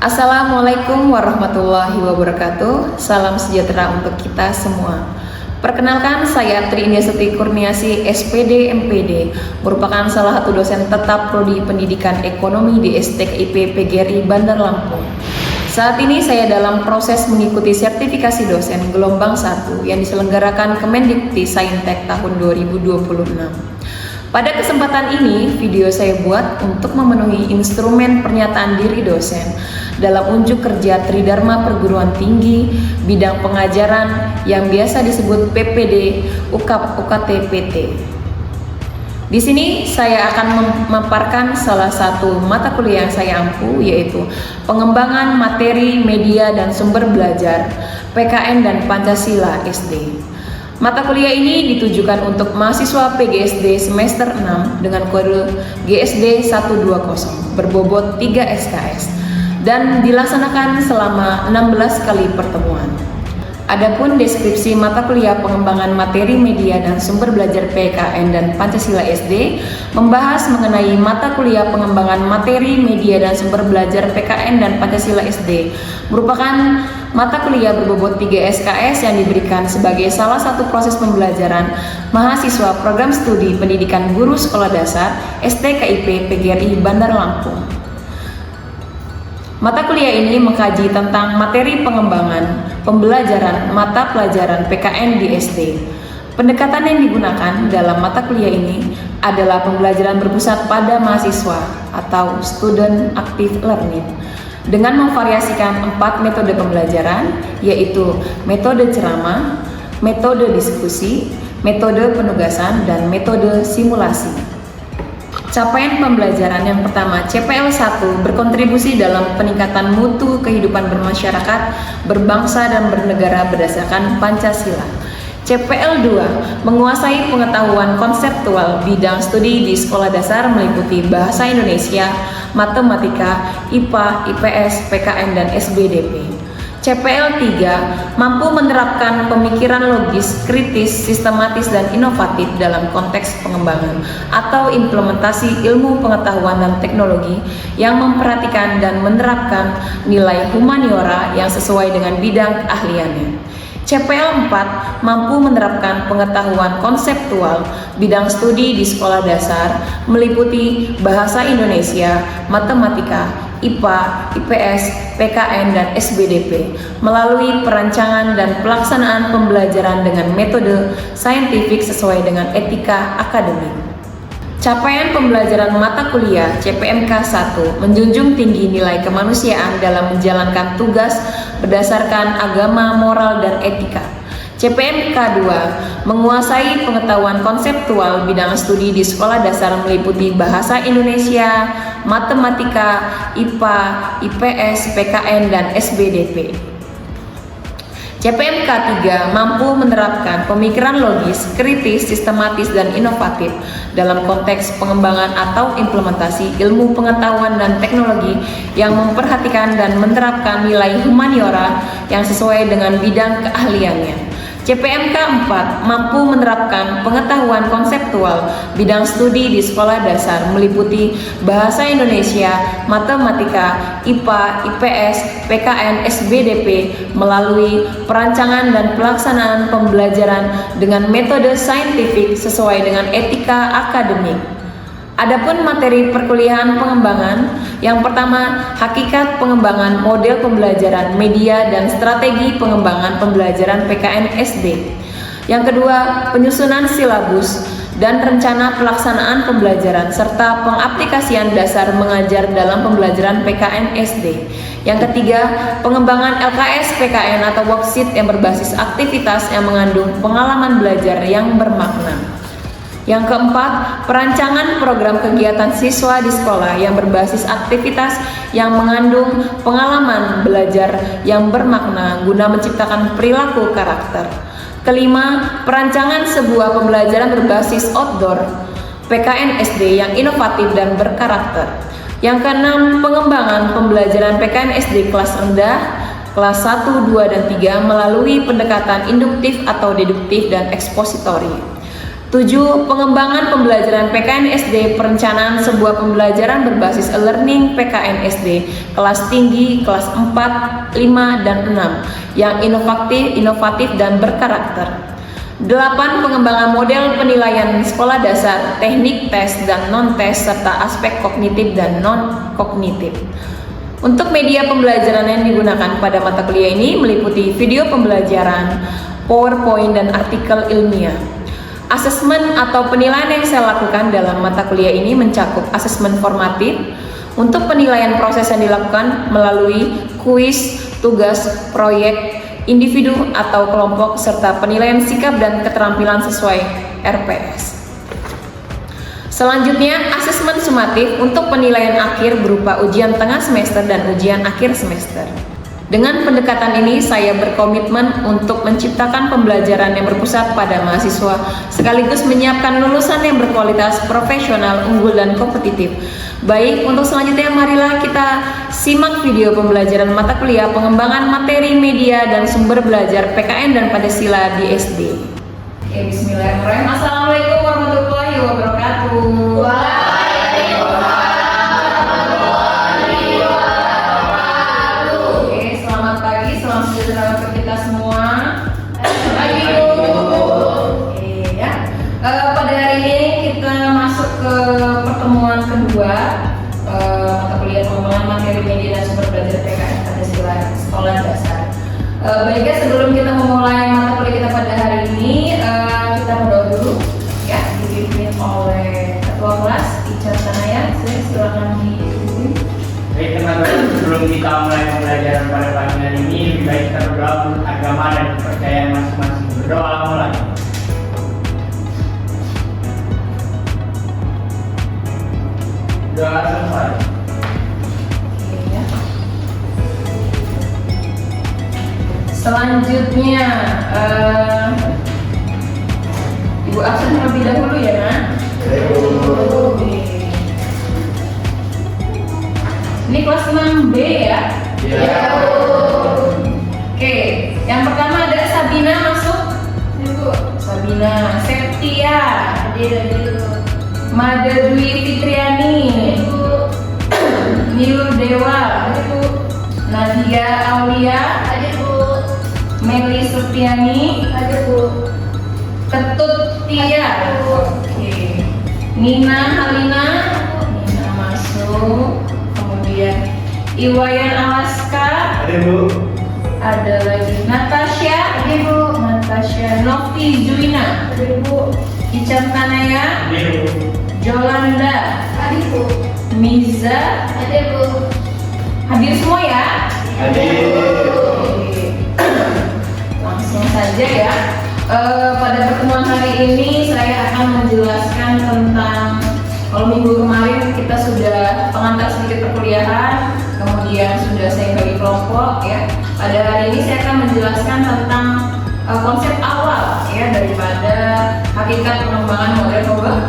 Assalamualaikum warahmatullahi wabarakatuh. Salam sejahtera untuk kita semua. Perkenalkan, saya Tri Indiastuti Kurniasi, SPD MPD, merupakan salah satu dosen tetap Prodi Pendidikan Ekonomi di STKIP PGRI Bandar Lampung. Saat ini saya dalam proses mengikuti sertifikasi dosen gelombang 1 yang diselenggarakan Kemendikti Saintek tahun 2026. Pada kesempatan ini, video saya buat untuk memenuhi instrumen pernyataan diri dosen dalam unjuk kerja Tridharma Perguruan Tinggi bidang pengajaran yang biasa disebut PPD UKAP UKT PT. Di sini saya akan memaparkan salah satu mata kuliah yang saya ampu, yaitu Pengembangan Materi Media dan Sumber Belajar PKN dan Pancasila SD. Mata kuliah ini ditujukan untuk mahasiswa PGSD semester 6 dengan kode GSD 120 berbobot 3 SKS dan dilaksanakan selama 16 kali pertemuan. Adapun deskripsi mata kuliah Pengembangan Materi Media dan Sumber Belajar PKN dan Pancasila SD membahas mengenai mata kuliah Pengembangan Materi Media dan Sumber Belajar PKN dan Pancasila SD, merupakan mata kuliah berbobot 3 SKS yang diberikan sebagai salah satu proses pembelajaran mahasiswa program studi pendidikan guru sekolah dasar STKIP PGRI Bandar Lampung. Mata kuliah ini mengkaji tentang materi pengembangan pembelajaran mata pelajaran PKN di SD. Pendekatan yang digunakan dalam mata kuliah ini adalah pembelajaran berpusat pada mahasiswa atau student active learning dengan memvariasikan 4 metode pembelajaran, yaitu metode ceramah, metode diskusi, metode penugasan, dan metode simulasi. Capaian pembelajaran yang pertama, CPL 1, berkontribusi dalam peningkatan mutu kehidupan bermasyarakat, berbangsa, dan bernegara berdasarkan Pancasila. CPL 2, menguasai pengetahuan konseptual bidang studi di sekolah dasar meliputi bahasa Indonesia, matematika, IPA, IPS, PKN, dan SBDP. CPL 3, mampu menerapkan pemikiran logis, kritis, sistematis, dan inovatif dalam konteks pengembangan atau implementasi ilmu pengetahuan dan teknologi yang memperhatikan dan menerapkan nilai humaniora yang sesuai dengan bidang keahliannya. CPL 4, mampu menerapkan pengetahuan konseptual bidang studi di sekolah dasar meliputi bahasa Indonesia, matematika, IPA, IPS, PKN, dan SBDP melalui perancangan dan pelaksanaan pembelajaran dengan metode saintifik sesuai dengan etika akademik. Capaian pembelajaran mata kuliah CPMK 1 menjunjung tinggi nilai kemanusiaan dalam menjalankan tugas berdasarkan agama, moral, dan etika. CPMK 2 menguasai pengetahuan konseptual bidang studi di sekolah dasar meliputi bahasa Indonesia, matematika, IPA, IPS, PKN, dan SBDP. CPMK 3 mampu menerapkan pemikiran logis, kritis, sistematis, dan inovatif dalam konteks pengembangan atau implementasi ilmu pengetahuan dan teknologi yang memperhatikan dan menerapkan nilai humaniora yang sesuai dengan bidang keahliannya. CPMK 4 mampu menerapkan pengetahuan konseptual bidang studi di sekolah dasar meliputi bahasa Indonesia, matematika, IPA, IPS, PKN, SBDP melalui perancangan dan pelaksanaan pembelajaran dengan metode saintifik sesuai dengan etika akademik. Adapun materi perkuliahan pengembangan, yang pertama, hakikat pengembangan model pembelajaran media dan strategi pengembangan pembelajaran PKN SD. Yang kedua, penyusunan silabus dan rencana pelaksanaan pembelajaran serta pengaplikasian dasar mengajar dalam pembelajaran PKN SD. Yang ketiga, pengembangan LKS PKN atau worksheet yang berbasis aktivitas yang mengandung pengalaman belajar yang bermakna. Yang keempat, perancangan program kegiatan siswa di sekolah yang berbasis aktivitas yang mengandung pengalaman belajar yang bermakna guna menciptakan perilaku karakter. Kelima, perancangan sebuah pembelajaran berbasis outdoor PKN SD yang inovatif dan berkarakter. Yang keenam, pengembangan pembelajaran PKN SD kelas rendah, kelas 1, 2, dan 3 melalui pendekatan induktif atau deduktif dan ekspositori. 7. Pengembangan pembelajaran PKN SD, perencanaan sebuah pembelajaran berbasis e-learning PKN SD kelas tinggi, kelas 4, 5, dan 6 yang inovatif dan berkarakter. 8. Pengembangan model penilaian sekolah dasar, teknik tes dan non-tes, serta aspek kognitif dan non-kognitif. Untuk media pembelajaran yang digunakan pada mata kuliah ini meliputi video pembelajaran, PowerPoint, dan artikel ilmiah. Asesmen atau penilaian yang saya lakukan dalam mata kuliah ini mencakup asesmen formatif untuk penilaian proses yang dilakukan melalui kuis, tugas, proyek, individu atau kelompok, serta penilaian sikap dan keterampilan sesuai RPS. Selanjutnya, asesmen sumatif untuk penilaian akhir berupa ujian tengah semester dan ujian akhir semester. Dengan pendekatan ini, saya berkomitmen untuk menciptakan pembelajaran yang berpusat pada mahasiswa, sekaligus menyiapkan lulusan yang berkualitas, profesional, unggul, dan kompetitif. Baik, untuk selanjutnya marilah kita simak video pembelajaran mata kuliah pengembangan materi media dan sumber belajar PKN dan Pancasila di SD. Oke, bismillahirrahmanirrahim. Assalamualaikum warahmatullahi wabarakatuh. Kita semua pada hari ini kita masuk ke pertemuan kedua mata kuliah pengembangan materi media dan sumber belajar PKN Pancasila sekolah dasar. Baiknya, sebelum kita memulai mata kuliah kita pada hari ini, kita berdoa dulu ya, dipimpin oleh ketua kelas Ica Tanaya. Silakan dipimpin. Baik teman-teman, sebelum kita mulai pembelajaran pada pagi hari ini, lebih baik kita berdoa menurut agama dan kepercayaan masing-masing. Berdoa mulai. Doa selesai. Selanjutnya, Ibu absen terlebih dahulu ya, Nak? Ini kelas 6B ya? Iya. Oke, yang pertama ada Sabina masuk. Ibu. Sabina, Septia. Mada Dwi Fitriani. Ibu. Nilu Dewa. Ibu. Nadia Aulia. Ibu. Meli Surtiani. Ibu. Ketut Tia. Oke. Nina Halina. Nina masuk. Iwayan Alaska, Ada Bu. ada lagi Natasha, Ibu. Natasha Novi Juina, Ibu. Ican Tanaya, Ibu. Jolanda, Ibu. Miza, Ibu. hadir semua ya? Hadir. Langsung saja ya. Pada pertemuan hari ini saya akan menjelaskan tentang, kalau minggu kemarin kita sudah pengantar sedikit perkuliahan, kemudian sudah saya bagi kelompok ya. Pada hari ini saya akan menjelaskan tentang konsep awal ya daripada hakikat pengembangan model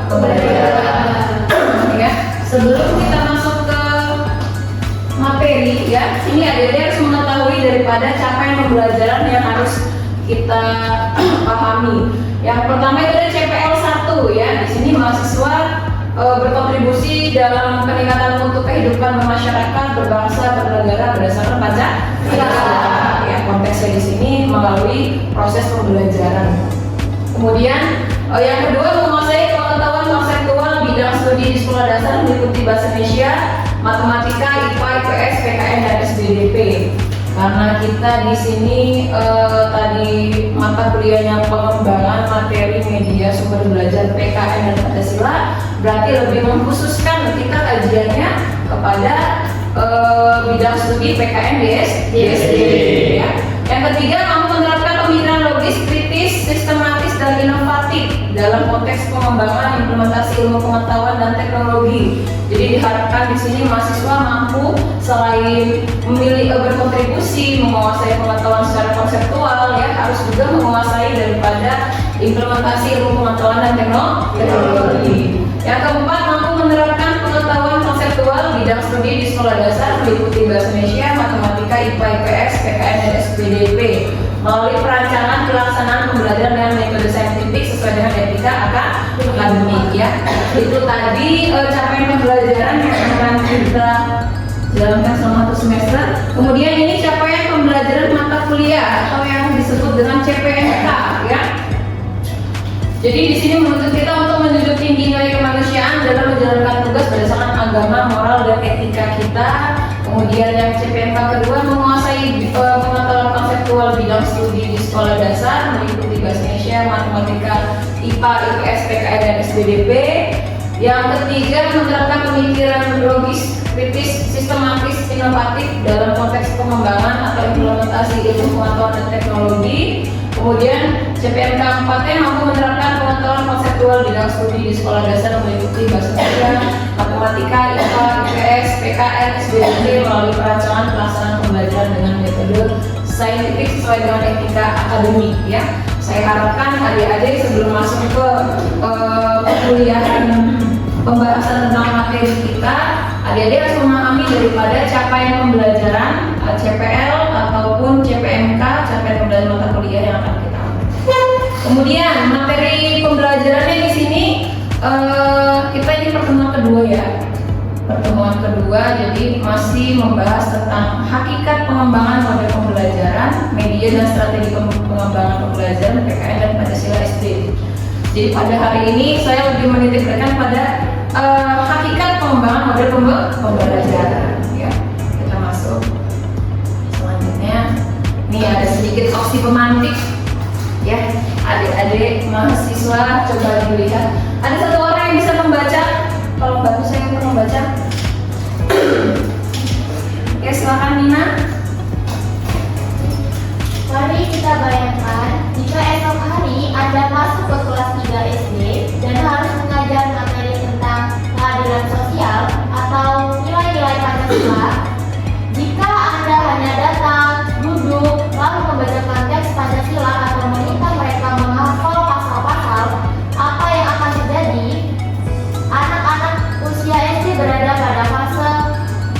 pembelajaran. Ya, sebelum kita masuk ke materi ya, ini adik-adik harus mengetahui daripada capaian pembelajaran yang harus kita pahami. Yang pertama itu ada CPL 1 ya. Di sini mahasiswa berkontribusi dalam peningkatan mutu kehidupan bermasyarakat, berbangsa, bernegara berdasarkan Pancasila. Ya, konteksnya di sini melalui proses pembelajaran. Kemudian yang kedua, menguasai pengetahuan konseptual bidang studi di sekolah dasar meliputi bahasa Indonesia, matematika, IPA, IPS, PKN, dan SBDP. Karena kita di sini tadi mata kuliahnya pengembangan materi media sumber belajar PKN dan Pancasila, berarti lebih mengkhususkan tingkat kajiannya kepada bidang studi PKN di SD. Ya. Yang ketiga, mampu menerapkan pemikiran logis, kritis, sistematis, dan inovatif dalam konteks pengembangan implementasi ilmu pengetahuan dan teknologi. Jadi diharapkan di sini mahasiswa mampu selain berkontribusi menguasai pengetahuan secara konseptual, ya harus juga menguasai daripada implementasi ilmu pengetahuan dan teknologi. Yang keempat, mampu menerapkan pengetahuan konseptual bidang studi di sekolah dasar meliputi bahasa Indonesia, matematika, IPA, IPS, PKN, dan SBDP melalui perancangan pelaksanaan pembelajaran dengan metode saintifik sesuai dengan etika Itu tadi capaian pembelajaran yang akan kita jalankan selama 1 semester. Kemudian ini capaian pembelajaran mata kuliah atau yang disebut dengan CPNK, ya. Jadi di sini menuntut kita untuk menjunjung tinggi nilai kemanusiaan dalam menjalankan tugas berdasarkan agama, moral, dan etika kita. Kemudian yang CPNK kedua, menguasai pengetahuan konseptual bidang studi di sekolah dasar, mengikuti bahasa Indonesia, matematika, IPA, IPS, PKN, dan SBDP. Yang ketiga, menerapkan pemikiran logis, kritis, sistematis, inovatif dalam konteks pengembangan atau implementasi ilmu pengetahuan dan teknologi. Kemudian CPNK 4 mampu menerapkan pengetahuan konseptual bidang studi di sekolah dasar meliputi bahasa Indonesia, matematika, IPA, IPS, PKN, SBMP melalui perancangan pelaksanaan pembelajaran dengan metode saintifik sesuai dengan etika akademik, ya. Saya harapkan adik-adik sebelum masuk ke perkuliahan pembahasan tentang materi kita, adik-adik harus memahami daripada capaian pembelajaran CPL ataupun CPNK, capaian pembelajaran mata kuliah yang akan kita ambil. Kemudian materi pembelajarannya di sini kita ini pertemuan kedua, ya. Pertemuan kedua, jadi masih membahas tentang hakikat pengembangan model pembelajaran, media dan strategi pengembangan pembelajaran PKN dan Pancasila SD. Jadi pada hari ini saya lebih menitikkan pada hakikat pengembangan model pembelajaran, ya. Kita masuk selanjutnya. Ini ada sedikit opsi pemantik, ya. Adik-adik mahasiswa coba dilihat. Ada satu orang yang bisa membaca. Kalau bantu saya untuk membaca. Ya, silakan Nina. Mari kita bayangkan jika esok hari Anda masuk ke kelas 3 SD dan harus mengajar materi tentang keadilan sosial atau nilai-nilai Pancasila. Jika Anda hanya datang, duduk, lalu membacakan teks Pancasila atau meminta mereka menghafal pasal-pasal, apa yang akan terjadi? Anak-anak usia SD berada pada fase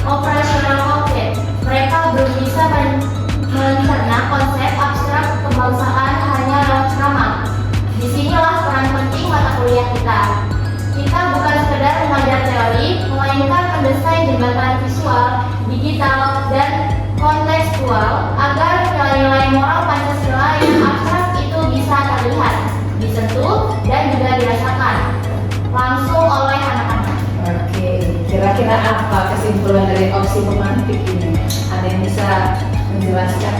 operasional konkret. Mereka belum bisa mencerna konsep abstrak kebangsaan hanya lewat ceramah. Disinilah peran penting mata kuliah kita. Kita bukan sekedar mengajar teori, melainkan mendesain jembatan visual, digital, dan kontekstual agar nilai-nilai moral Pancasila yang abstrak itu bisa terlihat, disentuh, dan juga dirasakan langsung oleh anak-anak. Oke, kira-kira apa kesimpulan dari opsi pemantik ini? Ada yang bisa menjelaskan?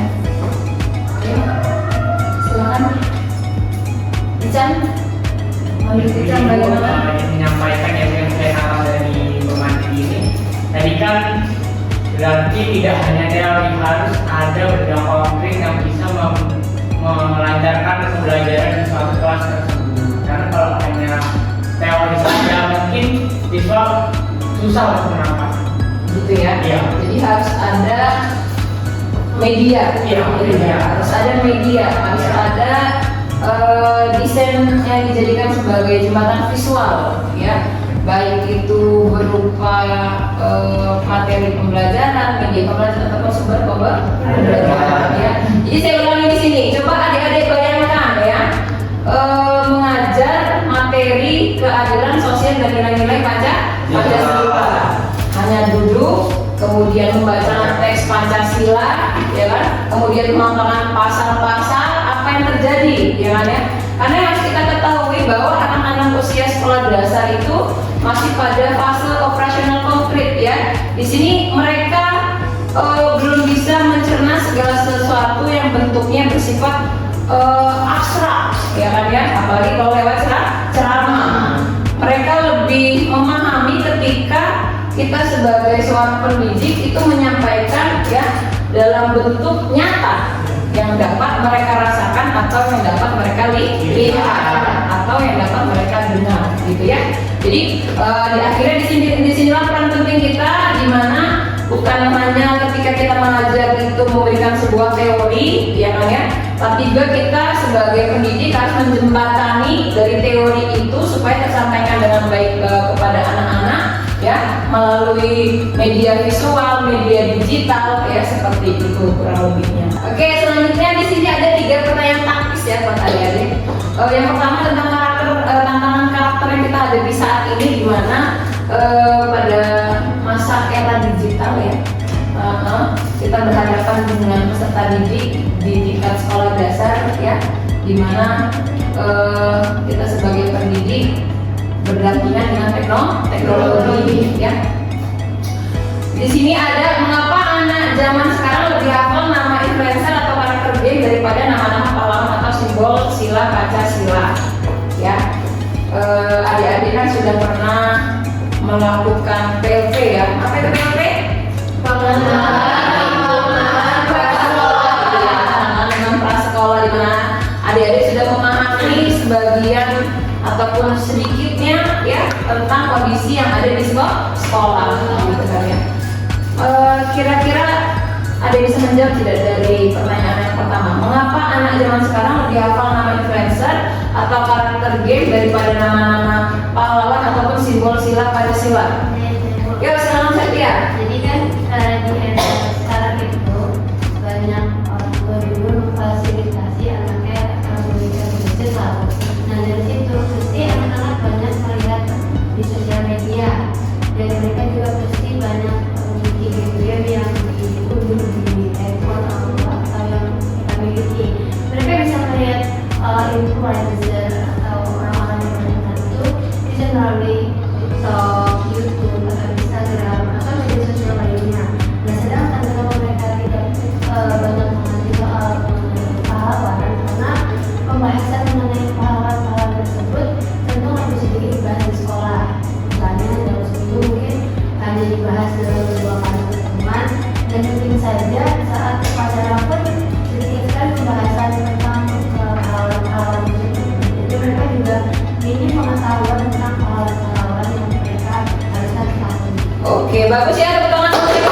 Oke, silakan. Ican, menurut Ican bagaimana? Menyampaikan yang saya hafal dari pemantik ini. Tadi kan berarti tidak hanya teori, harus ada bidang konkret yang bisa melancarkan pembelajaran di suatu kelas tersebut. Karena kalau hanya teori saja mungkin siswa susah untuk menangkap. Gitu ya? Iya. Jadi harus ada media. Iya, media. Harus ada media, harus ada desain yang dijadikan sebagai jembatan visual, ya. Baik itu berupa materi pembelajaran, media pembelajaran ataupun sumber pembelajaran, ya. Jadi saya ulangi di sini. Coba adik-adik bayangkan, ya, mengajar materi keadilan sosial dan nilai-nilai Pancasila. Hanya duduk, kemudian membaca teks Pancasila, ya kan? Kemudian menghafalkan pasal-pasal, apa yang terjadi, ya kan, ya? Karena harus kita ketahui bahwa anak-anak usia sekolah dasar itu masih pada fase operasional konkret, ya. Di sini mereka belum bisa mencerna segala sesuatu yang bentuknya bersifat abstrak, ya kan, ya. Apalagi kalau lewat ceramah. Mereka lebih memahami ketika kita sebagai seorang pendidik itu menyampaikan, ya, dalam bentuk nyata yang dapat mereka rasakan atau yang dapat mereka lihat atau yang dapat mereka dengar, gitu ya. Jadi di akhirnya disinilah peran penting kita, di mana bukan hanya ketika kita mengajar itu memberikan sebuah teori, ya kan, ya, tapi juga kita sebagai pendidik harus menjembatani dari teori itu supaya tersampaikan dengan baik kepada anak-anak, ya, melalui media visual, media digital, ya, seperti itu kurang lebihnya. Oke, selanjutnya di sini ada 3 pertanyaan taktis, ya, buat adik-adik. Yang pertama tentang tantangan karakter yang kita hadapi saat ini dimana pada masa era digital ya, kita berhadapan dengan peserta didik di tingkat sekolah dasar ya, dimana kita sebagai pendidik berdampingan dengan teknologi ya. Di sini ada mengapa anak zaman sekarang lebih hafal nama influencer atau karakter game daripada nama-nama pahlawan atau simbol sila Pancasila ya. Adik-adik kan sudah pernah melakukan PLP ya. Apa itu PLP? Pengenalan prasekolah, di mana adik-adik sudah memahami sebagian ataupun sedikitnya ya tentang kondisi yang ada di sekolah gitu kan ya. Kira-kira ada bisa menjawab tidak dari pertanyaan yang pertama? Mengapa anak zaman sekarang lebih hafal nama influencer atau karakter game daripada nama-nama pahlawan ataupun simbol sila Pancasila? Yuk, silakan Setia. Jadi kan di era sekarang itu banyak orang tua dulu memfasilitasi anaknya memberikan gadget lah. Nah dari situ pasti anak-anak banyak melihat di sosial media dan mereka juga pasti banyak memiliki game-game yang diunduh di handphone atau yang kita miliki. Mereka bisa melihat influencer atau orang-orang yang terkenal itu bisa melalui TikTok, YouTube, atau Instagram atau media sosial lainnya. Nah, sedangkan kalau mereka tidak banyak mengerti soal pahlawan, karena pembahasan mengenai pahlawan-pahlawan tersebut tentu lebih sedikit dibahas di sekolah. Misalnya dalam seminggu mungkin hanya dibahas dalam 2 kali pertemuan, dan mungkin saja saat upacara pun sedikit sekali pembahasan tentang pahlawan-pahlawan tersebut. Jadi mereka juga minim pengetahuan tentang pahlawan-pahlawan yang mereka harusnya ketahui. Oke, bagus ya, tepuk tangan untuk ya.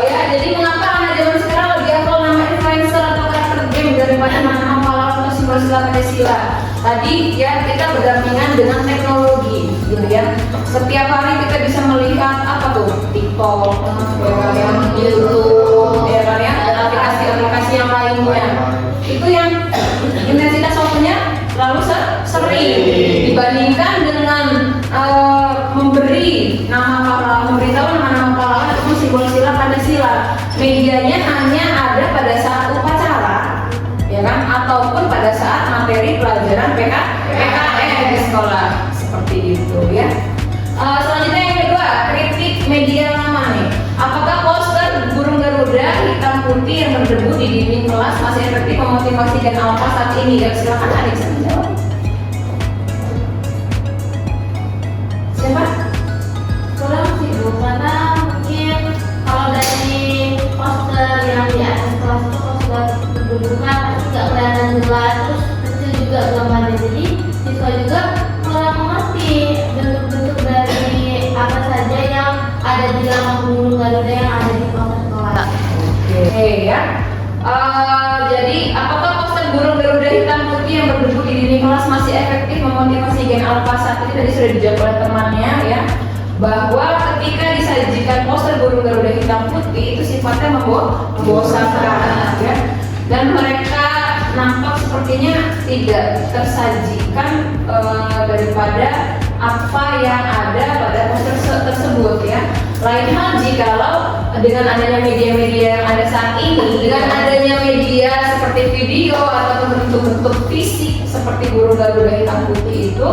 Ya, jadi mengapa anak zaman sekarang lebih hafal nama influencer atau karakter game daripada nama pahlawan atau simbol sila Pancasila? Tadi ya kita berdampingan dengan teknologi, gitu ya. Setiap hari kita bisa melihat apa tuh TikTok, YouTube, ya kan ya, dan aplikasi-aplikasi yang lainnya. Itu yang intensitas waktunya terlalu sering dibandingkan dengan memberitahu nama-nama pahlawan ataupun simbol sila Pancasila. Medianya hanya ada pada saat upacara, ya kan, ataupun pada saat materi pelajaran PKN di sekolah, seperti itu ya. Selanjutnya yang kedua, kritik media lama nih. Apakah poster burung Garuda hitam putih yang berdebu di dinding kelas masih efektif memotivasi Gen Alpha saat ini? Ya, silakan adik saya menjawab. Siapa? Kurang sih Bu, karena mungkin kalau dari poster yang di atas kelas itu poster berdudukan pasti nggak kelihatan jelas, terus kecil juga gambarnya, jadi siswa juga kurang mengerti bentuk-bentuk dari apa saja yang ada di dalam burung Garuda yang ada di poster kelas. Oke ya. Jadi apakah poster burung Garuda hitam putih yang berdebu di dinding kelas masih efektif memotivasi Gen Alpha saat ini? Tadi sudah dijawab oleh temannya ya, bahwa ketika disajikan poster burung Garuda hitam putih itu sifatnya membosankan ya, dan mereka nampak sepertinya tidak tersajikan daripada apa yang ada pada poster tersebut ya. Lain hal jikalau dengan adanya media-media yang ada saat ini, dengan adanya media seperti video atau bentuk-bentuk fisik seperti burung Garuda hitam putih itu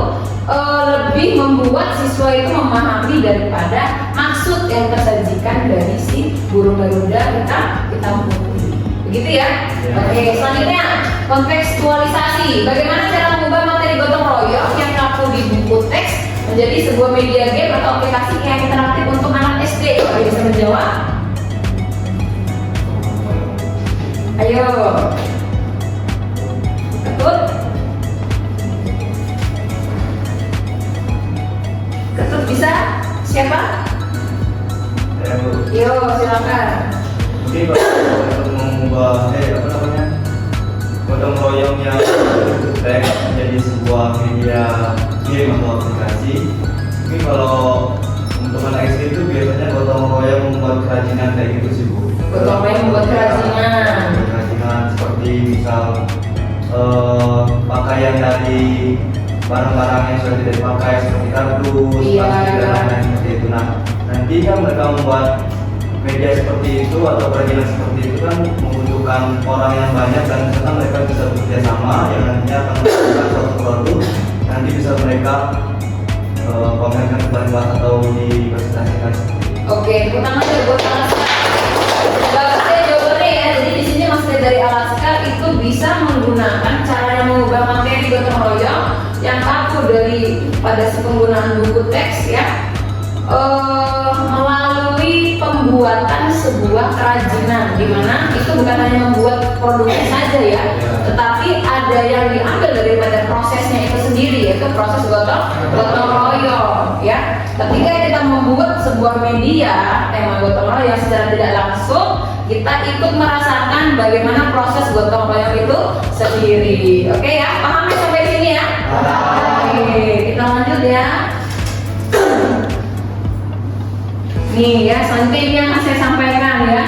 lebih membuat siswa itu memahami daripada maksud yang tersajikan dari si burung Garuda hitam putih. Begitu ya? Oke, selanjutnya kontekstualisasi. Bagaimana cara mengubah materi gotong royong yang terdapat di buku teks menjadi sebuah media game atau aplikasi yang interaktif untuk anak SD? Ada bisa menjawab? Ayo. Ketut? Ketut bisa? Siapa? Yo, silakan. Mungkin kalau untuk mengubah gotong royong yang teks menjadi sebuah media game atau aplikasi, mungkin kalau untuk anak SD itu biasanya gotong royong membuat kerajinan kayak gitu sih Bu. Gotong royong membuat kerajinan. Kerajinan seperti misal pakaian dari barang-barang yang sudah tidak dipakai seperti kardus, Iya. plastik dan lain-lain seperti itu. Nah, nanti kan mereka membuat media seperti itu atau kerajinan seperti itu kan membutuhkan orang yang banyak, dan misalkan mereka bisa bekerja sama yang nantinya akan menghasilkan suatu produk nanti bisa mereka pamerkan ke luar atau dipresentasikan seperti itu. Oke, pertama buat Alaska. Bagusnya jawabannya ya. Jadi di sini maksudnya dari Alaska itu bisa menggunakan cara mengubah materi gotong royong yang kaku daripada penggunaan buku teks ya, melalui pembuatan sebuah kerajinan, di mana itu bukan hanya membuat produknya saja ya, tetapi ada yang diambil daripada prosesnya itu sendiri, yaitu proses gotong royong ya. Ketika kita membuat sebuah media tema gotong royong secara tidak langsung, kita ikut merasakan bagaimana proses gotong royong itu sendiri. Oke ya, paham sampai sini ya? Oke, kita lanjut ya. Nih ya, selanjutnya ini yang akan saya sampaikan ya.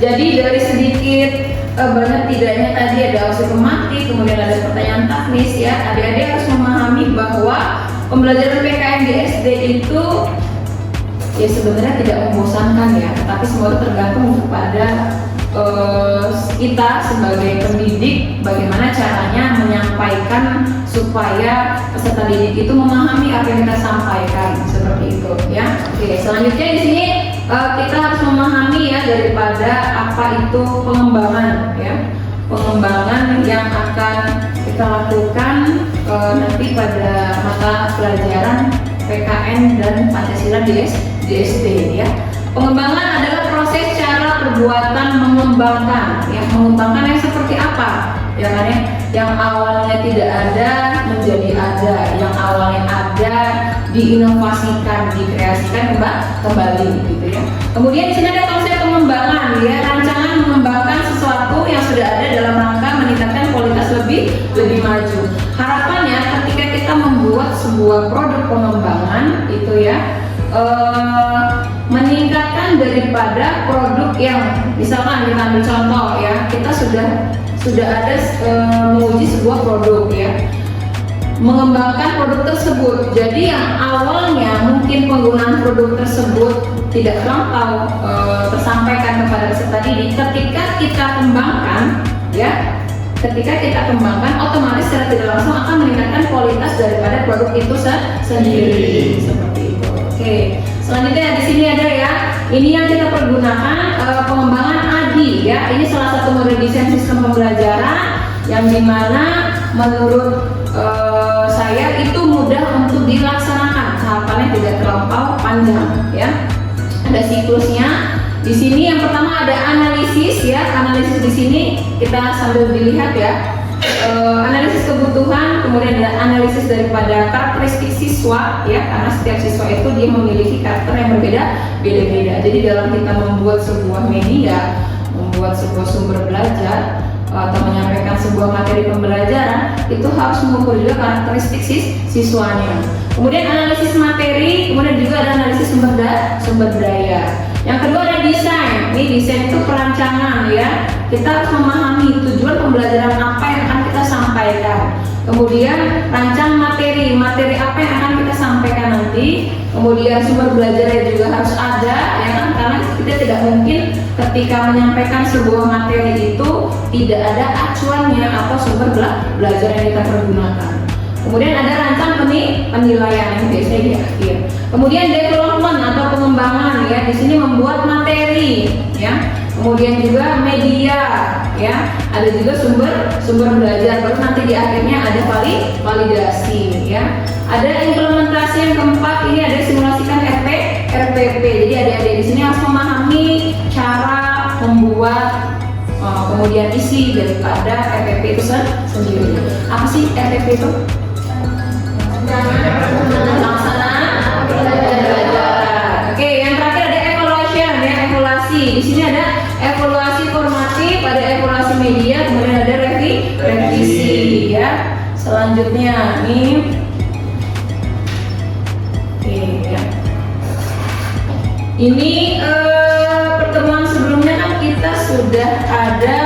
Jadi dari sedikit banyak tidaknya tadi ada oksitomatik, kemudian ada pertanyaan teknis ya. Adik-adik harus memahami bahwa pembelajaran PKN di SD itu ya sebenarnya tidak membosankan ya, tapi semua tergantung kepada kita sebagai pendidik bagaimana caranya menyampaikan supaya peserta didik itu memahami apa yang kita sampaikan seperti itu ya. Oke, selanjutnya di sini kita harus memahami ya daripada apa itu pengembangan ya, pengembangan yang akan kita lakukan nanti pada mata pelajaran PKN dan Pancasila di SD ya. Pengembangan adalah proses cara perbuatan mengembangkan ya, mengembangkan yang seperti apa ya kan ya, yang awalnya tidak ada menjadi ada, yang awalnya ada diinovasikan, dikreasikan kembali gitu ya. Kemudian di sini ada konsep pengembangan ya, rancangan mengembangkan sesuatu yang sudah ada dalam rangka meningkatkan kualitas lebih maju. Harapannya ketika kita membuat sebuah produk pengembangan itu ya, meningkatkan daripada produk yang misalkan kita ambil contoh ya, kita sudah ada menguji sebuah produk ya, mengembangkan produk tersebut. Jadi yang awalnya mungkin penggunaan produk tersebut tidak terlampau tersampaikan kepada peserta didik, ketika kita kembangkan ya, ketika kita kembangkan otomatis secara tidak langsung akan meningkatkan kualitas daripada produk itu sendiri seperti itu. Oke, selanjutnya di sini ada ya, ini yang kita pergunakan pengembangan ADI ya. Ini salah satu model desain sistem pembelajaran yang dimana menurut saya itu mudah untuk dilaksanakan, tahapannya tidak terlampau panjang ya. Ada siklusnya. Di sini yang pertama ada analisis ya, analisis di sini kita sambil dilihat ya. Analisis kebutuhan, kemudian ada analisis daripada karakteristik siswa ya, karena setiap siswa itu dia memiliki karakter yang beda-beda. Jadi dalam kita membuat sebuah media, membuat sebuah sumber belajar atau menyampaikan sebuah materi pembelajaran, itu harus mengukur juga karakteristik siswanya. Kemudian analisis materi, kemudian juga ada analisis sumber daya. Yang kedua ada desain. Ini desain itu perancangan ya. Kita harus memahami tujuan pembelajaran apa yang akan kita sampaikan. Kemudian rancang materi apa yang akan kita sampaikan nanti. Kemudian sumber belajarnya juga harus ada ya kan, karena kita tidak mungkin ketika menyampaikan sebuah materi itu tidak ada acuannya atau sumber belajar yang kita pergunakan. Kemudian ada rancang penilaian yang biasanya di akhir. Kemudian development atau pengembangan ya, di sini membuat materi ya. Kemudian juga media ya, ada juga sumber belajar, baru nanti di akhirnya ada validasi ya. Ada implementasi yang keempat, ini ada simulasikan RPP. Jadi adik-adik di sini harus memahami cara membuat kemudian isi daripada RPP itu sendiri. Apa sih RPP itu? Pelaksanaan pembelajaran. Oke, yang terakhir ada evaluation ya, evaluasi. Di sini ada evaluasi formatif, ada evaluasi media, kemudian ada revisi ya. Selanjutnya nih, oke ya. Ini pertemuan sebelumnya kan kita sudah ada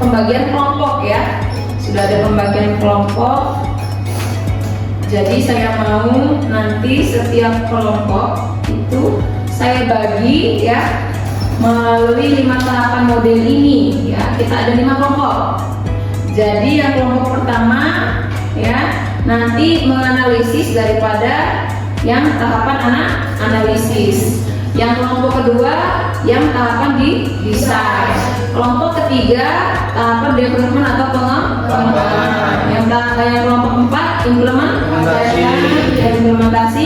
pembagian kelompok ya, sudah ada pembagian kelompok. Jadi saya mau nanti setiap kelompok itu saya bagi ya melalui 5 tahapan model ini ya. Kita ada 5 kelompok. Jadi yang kelompok pertama ya nanti menganalisis daripada yang tahapan analisis. Yang kelompok kedua yang tahapan di desain. Kelompok ketiga tahapan development atau pengembangan. Yang kelompok 4 implementasi.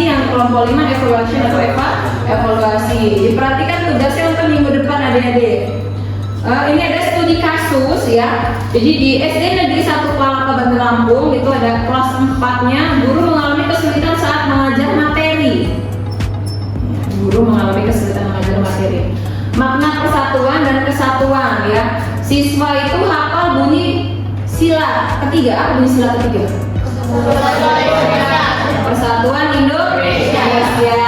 Yang kelompok 5 evaluation atau evaluasi. Diperhatikan tugasnya untuk minggu depan adik-adik. Ini ada studi kasus ya. Jadi di SD Negeri 1 Palapa Bandar Lampung itu ada kelas 4-nya guru mengalami kesulitan saat mengajar materi. Guru mengalami kesulitan mengajar materi. Makna persatuan dan kesatuan ya. Siswa itu hafal bunyi sila ketiga. Apa bunyi sila ketiga? Persatuan Indonesia ya.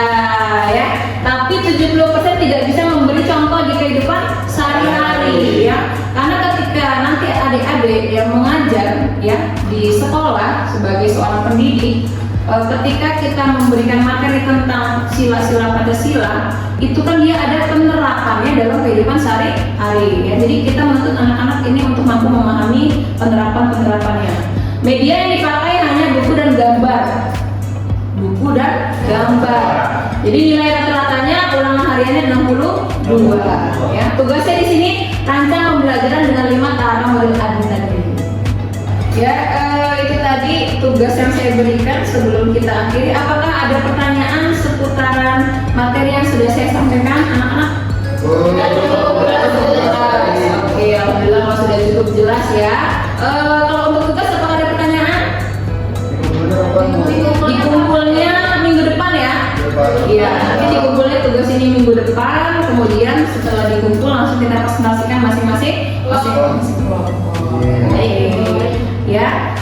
Tapi 70% tidak bisa memberi contoh di kehidupan sehari-hari ya. Karena ketika nanti adik-adik yang mengajar ya di sekolah sebagai seorang pendidik, ketika kita memberikan materi tentang sila-sila Pancasila, itu kan dia ada penerapannya dalam kehidupan sehari-hari ya. Jadi kita menuntut anak-anak ini untuk mampu memahami penerapannya. Media yang dipakai hanya buku dan gambar. Buku dan gambar. Jadi nilai rata-ratanya ulangan hariannya 62 ya. Tugasnya di sini rancang pembelajaran dengan 5 tahapan model administrasi. Ya, itu tadi tugas yang saya berikan sebelum kita akhiri. Apakah ada pertanyaan seputaran materi yang sudah saya sampaikan, anak-anak? Oke, alhamdulillah kalau sudah cukup jelas ya. Kalau untuk tugas apakah ada pertanyaan? Dikumpulnya minggu depan ya? Iya, nanti dikumpulnya tugas ini minggu depan. Kemudian setelah dikumpul langsung kita presentasikan masing-masing kelompok. Ya,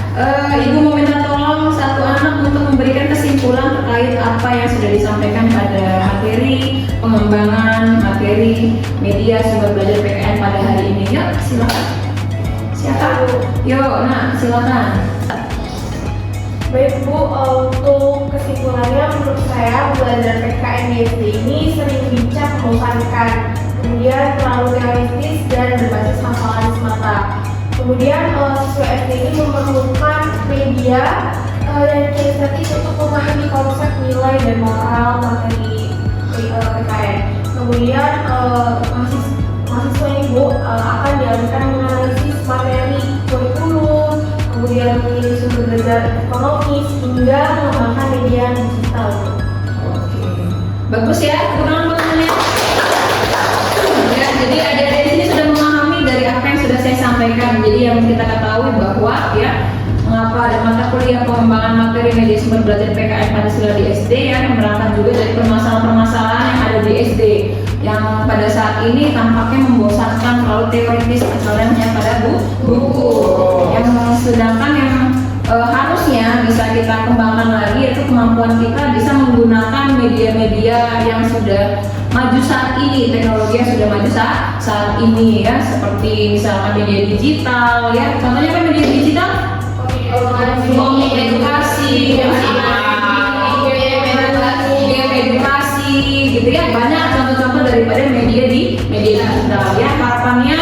Ibu mau minta tolong satu anak untuk memberikan kesimpulan terkait apa yang sudah disampaikan pada materi pengembangan materi media sumber belajar PKN pada hari ini. Yuk, silakan. Siapa? Yuk, nah silakan. Baik Bu, untuk kesimpulannya menurut saya belajar PKN di SD ini sering dicap membosankan, kemudian terlalu realistis dan berbasis hafalan semata. Kemudian siswa SD ini memerlukan media dan kinestetik untuk memahami konsep nilai dan moral materi PKN. Kemudian mahasiswa ini Bu akan dialihkan menganalisis materi kurikulum, kemudian memilih sumber belajar ekonomis hingga mengembangkan media digital. Oke, bagus ya, kurang banget ya. Jadi adik-adik di sini sudah memahami dari apa yang sudah saya sampaikan. Jadi yang kita ketahui bahwa ya mengapa ada mata kuliah pengembangan materi media sumber belajar PKN Pancasila di SD ya, yang berangkat juga dari permasalahan-permasalahan yang ada di SD yang pada saat ini tampaknya membosankan, terlalu teoritis, misalnya pada buku. Yang sedangkan yang harusnya bisa kita kembangkan lagi yaitu kemampuan kita bisa menggunakan media-media yang sudah maju saat ini, teknologi yang sudah maju saat ini ya, seperti misalkan media digital ya. Contohnya apa media digital? Komik edukasi, game edukasi gitu ya, banyak contoh-contoh daripada media digital ya. Harapannya